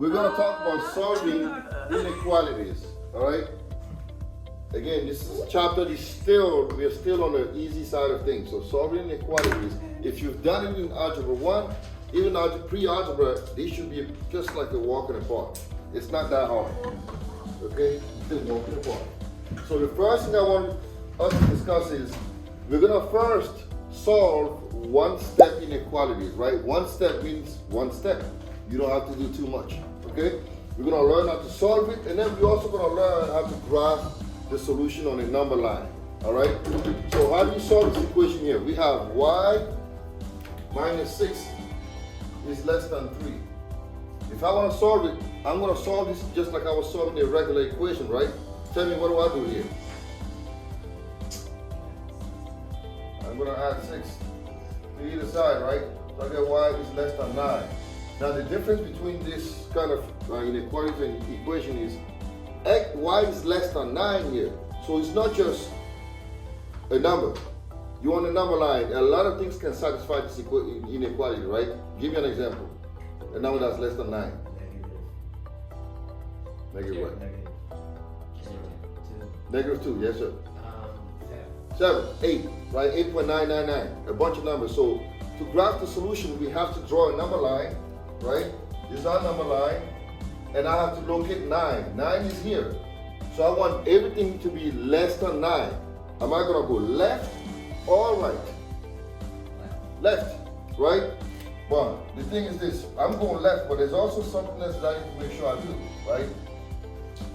we're going to talk about solving inequalities, all right? Again, this chapter is we're still on the easy side of things. So solving inequalities, if you've done it in Algebra 1, even pre-algebra, this should be just like a walk in the park. It's not that hard, okay? Just walk in the park. So the first thing I want us to discuss is, we're gonna first solve one-step inequalities, right? One step means one step. You don't have to do too much, okay? We're gonna learn how to solve it, and then we're also gonna learn how to graph the solution on a number line, all right? So how do you solve this equation here? We have y minus 6 is less than 3. If I want to solve it, I'm going to solve this just like I was solving the regular equation, right? Tell me, what do I do here? I'm going to add 6 to either side, right? So I get y is less than 9. Now the difference between this kind of inequality and equation is y is less than 9 here. So it's not just a number. You want a number line. A lot of things can satisfy this inequality, right? Give me an example. A number that's less than 9. Negative what? Negative 2, yes sir. 7, 8, right? 8.999, a bunch of numbers. So to graph the solution, we have to draw a number line, right? This is our number line. And I have to locate 9. 9 is here. So I want everything to be less than 9. Am I going to go left or right? Left, right? Well, the thing is this. I'm going left, but there's also something else that I need to make sure I do, right?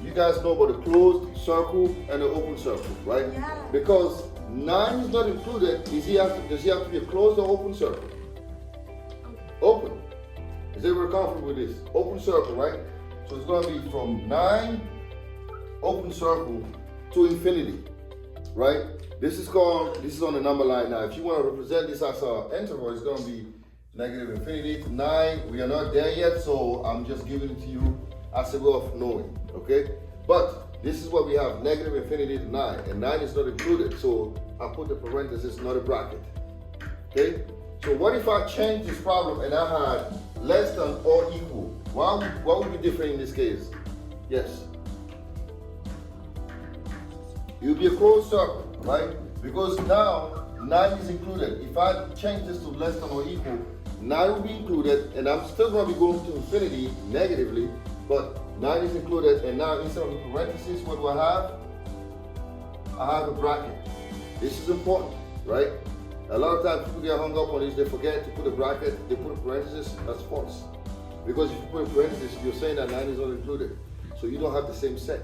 You guys know about the closed circle and the open circle, right? Yeah. Because 9 is not included. Does he have to be a closed or open circle? Open. Is everyone comfortable with this? Open circle, right? So it's going to be from 9, open circle, to infinity, right? This is on the number line now. If you want to represent this as an interval, it's going to be negative infinity to 9. We are not there yet, so I'm just giving it to you as a way of knowing, okay? But this is what we have, negative infinity to 9, and 9 is not included, so I put the parenthesis, not a bracket, okay? So what if I change this problem and I had less than or equal? What would be different in this case? Yes. It would be a closed circle, right? Because now 9 is included. If I change this to less than or equal, 9 will be included, and I'm still going to be going to infinity negatively, but 9 is included, and now instead of the parentheses, what do I have? I have a bracket. This is important, right? A lot of times people get hung up on this, they forget to put a bracket, they put a parenthesis, that's false. Because if you put a parenthesis, you're saying that 9 is not included. So you don't have the same set.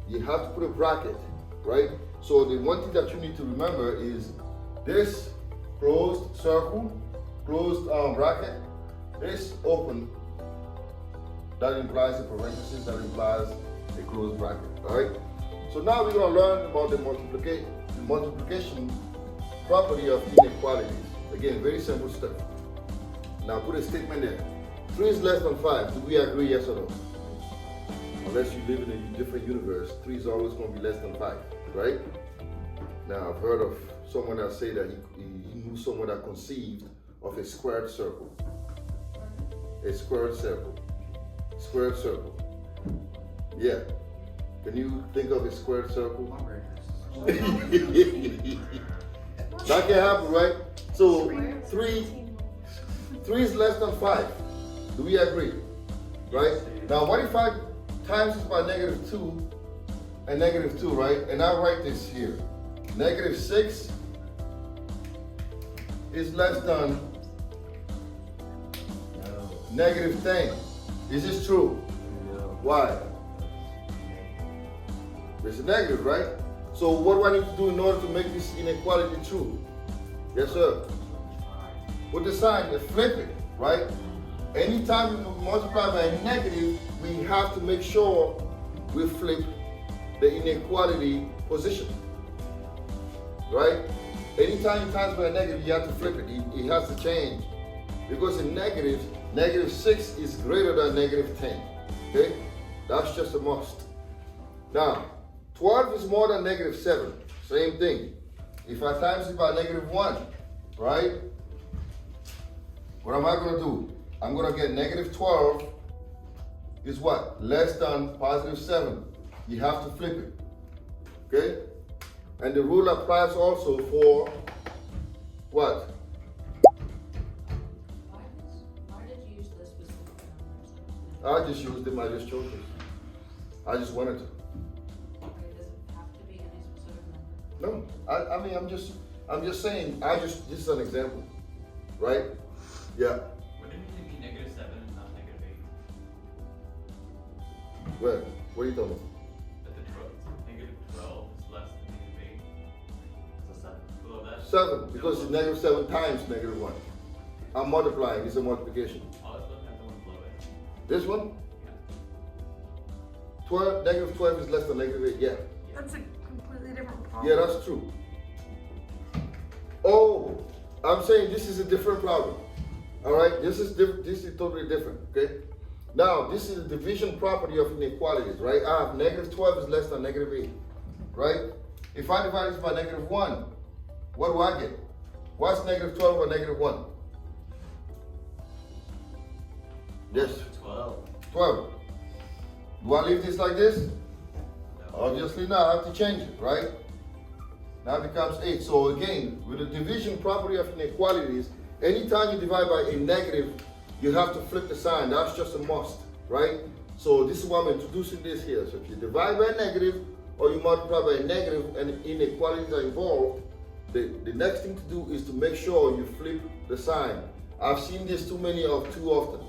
You have to put a bracket, right? So the one thing that you need to remember is this closed circle, closed bracket, this open, that implies a parenthesis, that implies a closed bracket, all right? So now we're going to learn about the multiplication property of inequalities. Again, very simple stuff. Now put a statement there. 3 is less than 5. Do we agree, yes or no? Unless you live in a different universe, 3 is always going to be less than 5, right? Now I've heard of someone that say that he knew someone that conceived of a squared circle. A squared circle. Squared circle. Yeah. Can you think of a squared circle? That can happen, right? So 3 is less than 5. Do we agree? Right? Now what if I times this by negative 2 and negative 2, right? And I write this here. Negative 6 is less than negative 10. Is this true? No. Why? It's a negative, right? So what do I need to do in order to make this inequality true? Yes, sir. Put the sign and flip it, right? Anytime we multiply by a negative, we have to make sure we flip the inequality position, right? Anytime you times by a negative, you have to flip it. It has to change. Because in negative, negative 6 is greater than negative 10, okay? That's just a must. Now, 12 is more than negative 7. Same thing. If I times it by negative 1, right? What am I going to do? I'm going to get negative 12 is what? Less than positive 7. You have to flip it. Okay? And the rule applies also for what? Why did you use this specific numbers? I just used them, I just chose it. I just wanted to. Okay, does it have to be any specific number? No, I mean, I'm just saying, this is an example, right? Yeah. Wouldn't it be negative 7 and not negative 8? Where? What are you talking about? But the negative 12 is less than negative 8. So 7 below that. 7, because it's negative 7 times negative 1. I'm multiplying, it's a multiplication. Oh, let's look at the one below it. This one? Yeah. 12, negative 12 is less than negative 8, yeah. That's a completely different problem. Yeah, that's true. Oh, I'm saying this is a different problem. All right, this is totally different, okay? Now, this is the division property of inequalities, right? I have negative 12 is less than negative 8, right? If I divide this by negative 1, what do I get? What's negative 12 or negative 1? Yes, 12. 12. Do I leave this like this? Obviously not, I have to change it, right? Now it becomes 8. So again, with the division property of inequalities, anytime you divide by a negative, you have to flip the sign. That's just a must, right? So this is why I'm introducing this here. So if you divide by a negative or you multiply by a negative and inequalities are involved, the next thing to do is to make sure you flip the sign. I've seen this too often.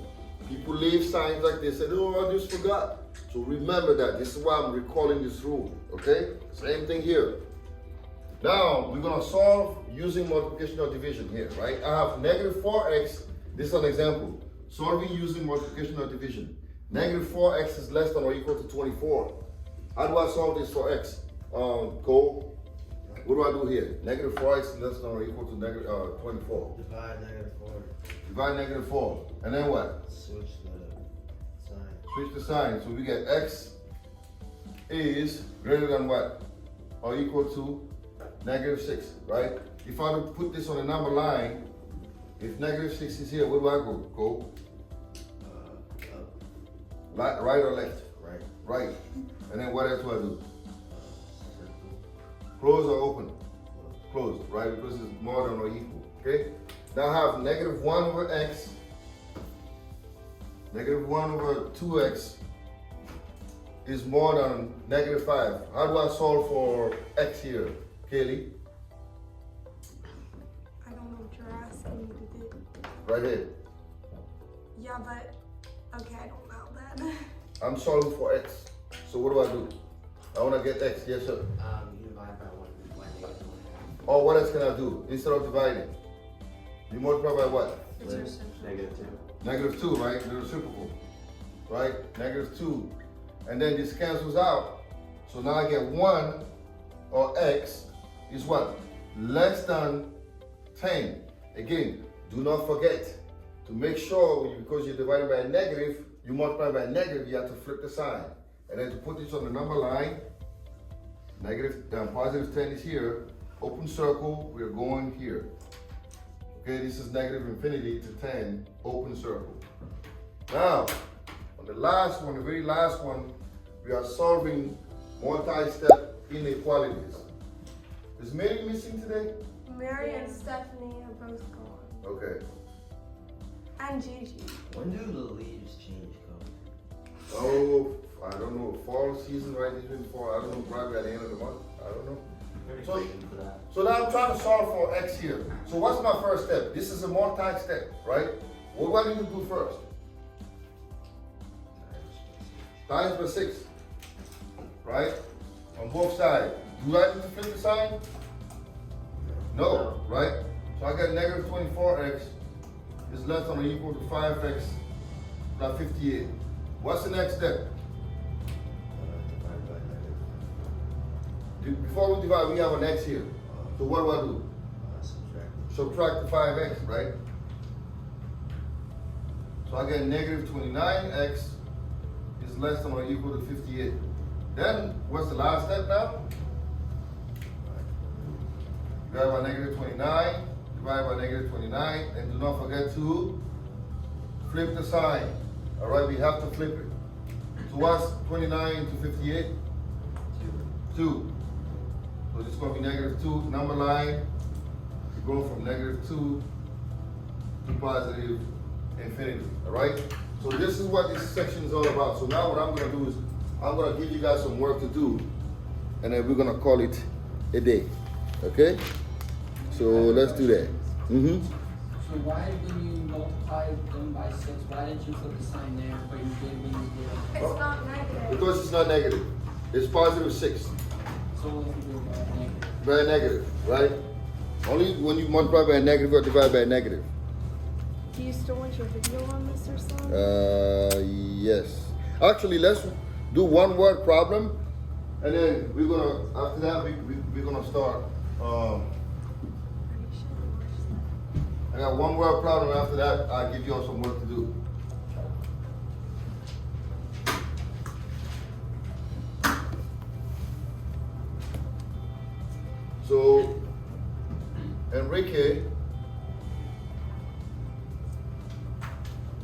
People leave signs like this and oh, I just forgot. So remember that. This is why I'm recalling this rule, okay? Same thing here. Now, we're going to solve using multiplication or division here, right? I have negative 4x. This is an example. Solving using multiplication or division. Negative 4x is less than or equal to 24. How do I solve this for x? Cole, what do I do here? Negative 4x is less than or equal to negative 24. Divide negative 4. Divide negative 4. And then what? Switch the sign. Switch the sign. So we get x is greater than what? Or equal to negative 6, right? If I were to put this on a number line, if negative 6 is here, where do I go? Go? Up. Right or left? Right. Right. And then what else do I do? Circle. Close or open? Close, right? Because it's more than or equal, okay? Now I have negative 1 over x, negative 1 over 2x is more than negative 5. How do I solve for x here, Kaylee? I don't know what you're asking me to do. Right here. Yeah, but okay, I don't know then. I'm solving for x. So what do? I want to get x. Yes, sir. You divide by 1 negative 1 Or what else can I do? Instead of dividing, you multiply by what? It's reciprocal. Negative 2. Negative 2, right? The reciprocal, right? Negative 2. And then this cancels out. So now I get 1, or x, is what? Less than 10. Again, do not forget to make sure, because you're dividing by a negative, you multiply by a negative, you have to flip the sign. And then to put this on the number line, negative, positive 10 is here. Open circle, we're going here. Okay, this is negative infinity to 10, open circle. Now, on the last one, the very last one, we are solving multi-step inequalities. Is Mary missing today? Mary and Stephanie are both gone. Okay. And Gigi. When do the leaves change color? Oh, I don't know. Fall season, right? It's been fall. I don't know. Probably at the end of the month. I don't know. So, For that. so now I'm trying to solve for x here. So what's my first step? This is a multi-step, right? What do I need to do first? Times by 6, right? On both sides. Do I need to flip the sign? No, right? So I got negative 24x is less than or equal to 5x plus 58. What's the next step? Divide by negative. Before we divide, we have an x here. So what do? Subtract. Subtract the 5x, right? So I get negative 29x is less than or equal to 58. Then, what's the last step now? Divide by negative 29, divide by negative 29, and do not forget to flip the sign. All right, we have to flip it. So what's 29 to 58? 2. So it's going to be -2. Number line, you go from -2 to positive infinity. All right? So this is what this section is all about. So now what I'm going to do is I'm going to give you guys some work to do, and then we're going to call it a day. Okay? So let's do that. So why, when you multiply them by 6, why didn't you put the sign there, but you did when you did? It's not negative. Because it's not negative. It's positive 6. So if you do it by negative. Very negative, right? Only when you multiply by a negative or divide by a negative. Do you still want your video on this or something? Yes. Actually, let's do one word problem, and then we're gonna, after that, we're gonna start. I got one word problem. After that, I'll give you all some work to do. So, Enrique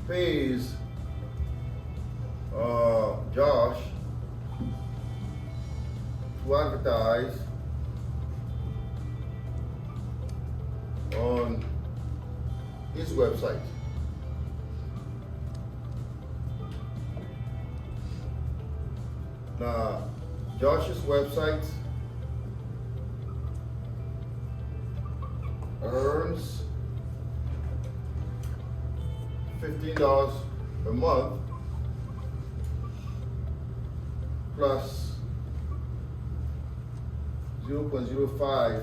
pays Josh to advertise on his website. Now, Josh's website earns $15 a month plus $0.05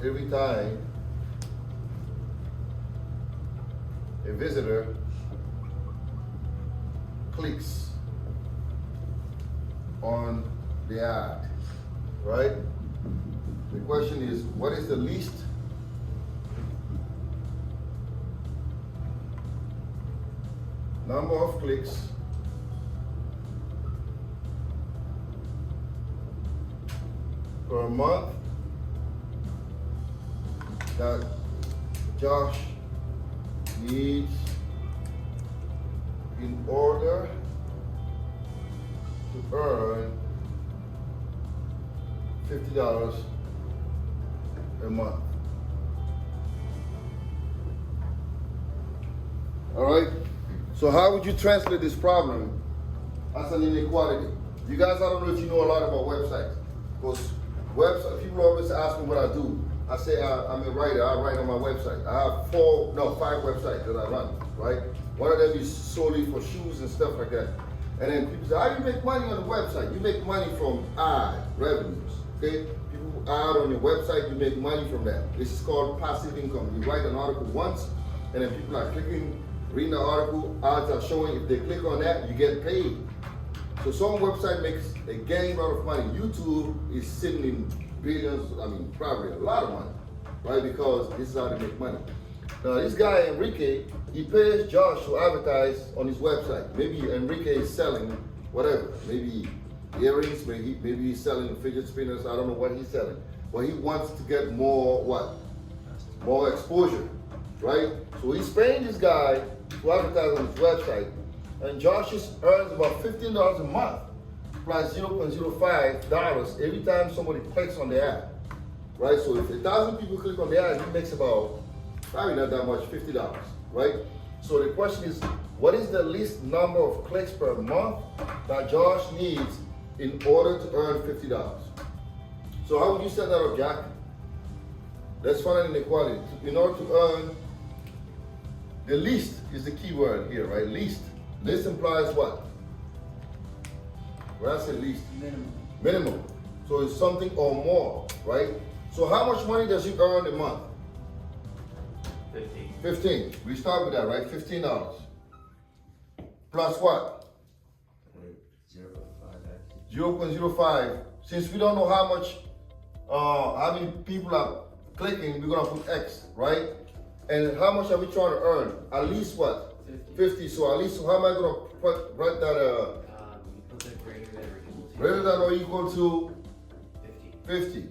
every time a visitor clicks on the ad, right? The question is, what is the least number of clicks per month that Josh needs in order to earn $50 a month? All right. So how would you translate this problem as an inequality? You guys, I don't know if you know a lot about websites, because people always ask me what I do. I say I'm a writer. I write on my website. I have 5 websites that I run. Right. One of them is solely for shoes and stuff like that. And then people say, how do you make money on the website? You make money from ad revenues. Okay. People ad on your website. You make money from that. This is called passive income. You write an article once, and then people are clicking, reading the article. Ads are showing. If they click on that, you get paid. So some website makes a gang out of money. YouTube is sitting in billions, probably a lot of money, right? Because this is how they make money. Now this guy, Enrique, he pays Josh to advertise on his website. Maybe Enrique is selling whatever, maybe earrings, maybe he's selling fidget spinners, I don't know what he's selling. But he wants to get more, more exposure, right? So he's paying this guy to advertise on his website, and Josh earns about $15 a month plus $0.05 every time somebody clicks on the ad, right? So if 1,000 people click on the ad, he makes about, probably not that much, $50, right? So the question is, what is the least number of clicks per month that Josh needs in order to earn $50? So how would you set that up, Jack? Let's find an inequality. In order to earn, the least is the key word here, right? Least. Least implies what? When I say least? Minimum. Minimum. So it's something or more, right? So how much money does he earn a month? 15. We start with that, right? $15. Plus what? 0.05. Since we don't know how much, how many people are clicking, we're gonna put X, right? And how much are we trying to earn? At least what? 50. So at least, how am I gonna write that? You put that Greater than or equal to 50.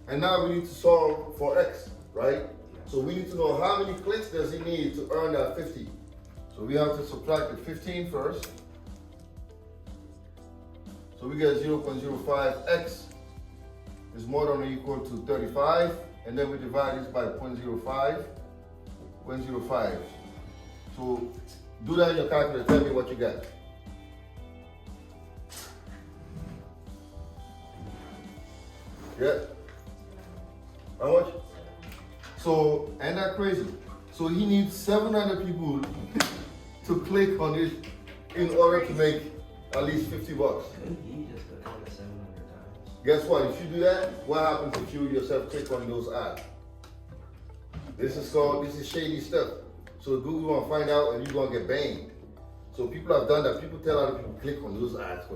And now we need to solve for X, right? So we need to know how many clicks does he need to earn that 50. So we have to subtract the 15 first. So we get 0.05x is more than or equal to 35, and then we divide this by 0.05. So do that in your calculator, tell me what you got. Yeah? How much? So, ain't that crazy? So he needs 700 people to click on it in order to make at least 50 bucks. Couldn't he just click on it 700 times? Guess what? If you do that, what happens if you yourself click on those ads? This is shady stuff. So Google gonna find out and you're gonna get banned. So people have done that. People tell other people click on those ads.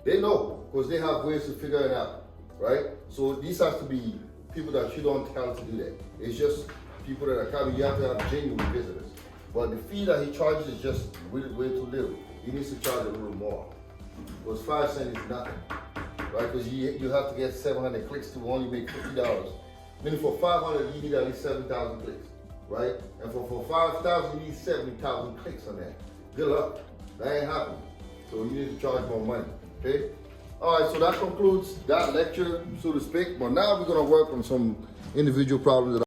They know because they have ways to figure it out, right? So these has to be people that you don't tell to do that. It's just people that are coming. You have to have genuine visitors. But the fee that he charges is just way too little. He needs to charge a little more. Because 5 cents is nothing, right? Because you have to get 700 clicks to only make $50. Meaning for 500, you need at least 7,000 clicks, right? And for 5,000, you need 70,000 clicks on that. Good luck. That ain't happening. So you need to charge more money, okay? All right, so that concludes that lecture, so to speak. But now we're gonna work on some individual problems that